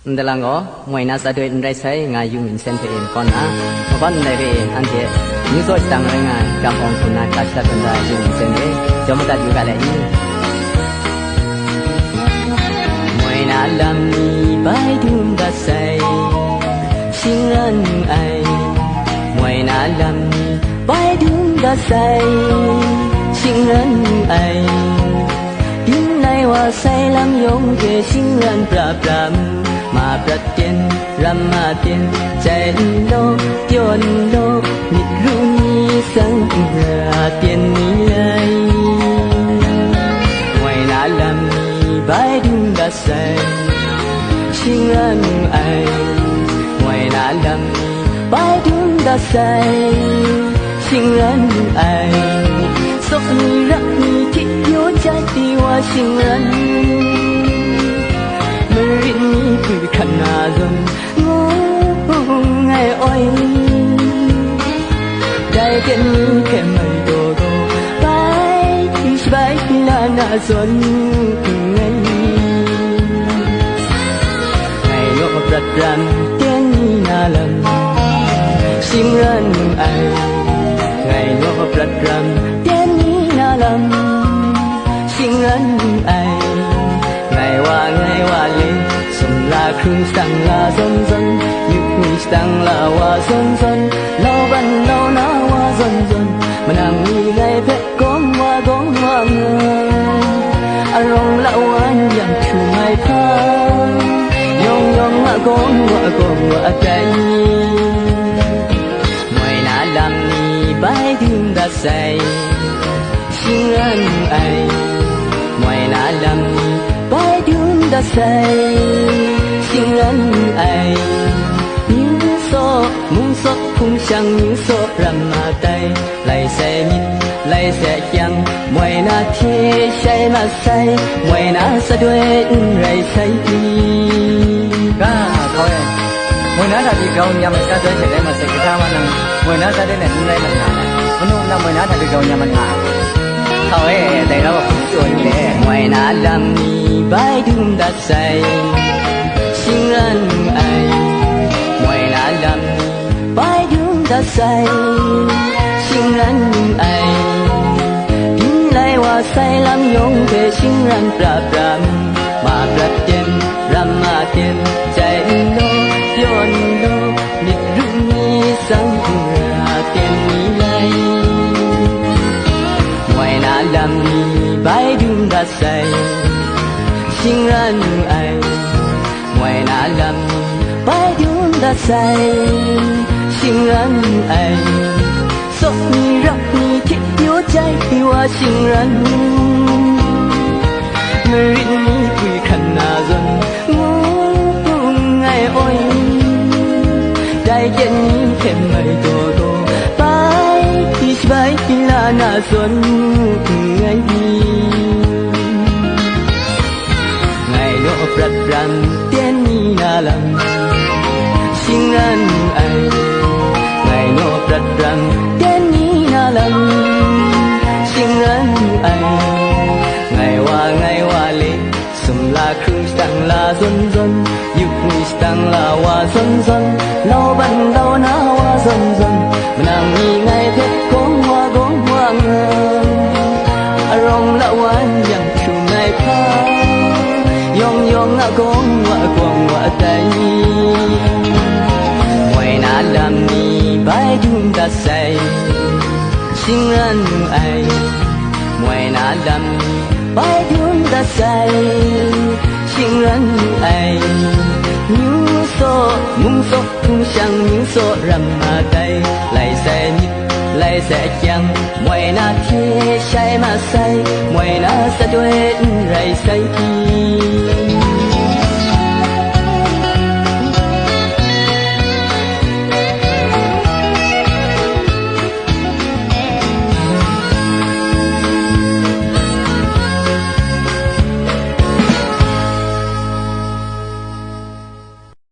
Ndà là ngõ ngoài na sa đuôi ndai say ngài dùng mình xem về con á mà vẫn này về anh chị những số tăng này ngài cảm ơnคุณนายcách ta cần đại dùng mình xem về cho mình ta juga lại ngoài na làm ni bài đun đã say xin anh ai ngoài na làm ni bài đun đã say xin anh ai tiếng này hoa say làm yong về xin anh pra màประเด็นรำมาเตียนใจโลยนโลนิรู้นี้สังราเตียนนี้เลยไว้นาลำนี้ใบดึงดัดใส่ชิงรันไอไว้นาลำนี้ใบดึงดัดใส่ชิงรันไอสกนี้รักนี้ที่โยใจที่ว่าชิงรันMerini pui khana zon ngô ngày oi Dai ken ni ke mai do do Bai la na zon ngày Ngày yo prat ran tiên ni na lam Sim ran ai Ngày yo prat ran tiên ni na lam Sim ran ai Ngày wa lên sum la khung sang la zon zon yuk ni sang la wa zon zon lao ban lao na wa zon zon manang ni ngày pe gong wa ngang arong la wan yang chu mai pha yong yong ma gong wa kai ngoài na lam ni bai ding da sai xin an ai ngoài na lam ni bài đường đã say xin anh ai những số muốn số cũng chẳng những số rằm mà tay lại sẽ nhít lại sẽ chẳng ngoài na thế say mà say ngoài na sa đuôi rầy say cả thôi ngoài na thì gầu nhà mình sa đuôi sẽ để mà sẽ cái mà nè ngoài na sa đuôi này hôm nay mình ngả mình hôm nay ngoài na thì gầu nhà mình ngả thôi đây nó cũng chuồn để ngoài na làm ni bài đường đã say xin anh ai ngoài na làm ni bài đường đã say xin anh ai tin lại hoa say làm yong về xin anh pra mà praten rama ten chạy lo yon lo nit rumi sang ra ten ni lai ngoài na làm ni bài đường đã say xin anh ai ngoài na làm bài đường đã say xin anh ai sốc ni rắc ni thiết yếu trái hoa xin anh người ni quỳ khăn na dần ngô ngày oi đại diện ni thêm mây đồ bài la na dần ngày ngày nó prat ran tiên ni na lam xin anh ai ngày nó prat ran tiên ni na lam xin anh ai ngày wa lên sum la khung sang la zon zon yuk ni sang la wa zon zon lao ban lao na wa zon zon menang ni ngày phép gong wa ngang arong la wan yang chu ngày pha yong yong a gong wa tay ngoài na làm ni bài đường đã say xin anh ai ngoài na làm ni bài đường đã say xin anh ai những số muốn số cũng chẳng những số rằm mà tay lại sẽ nhít lại sẽ chẳng ngoài na thế say mà say ngoài na sa đuôi rầy say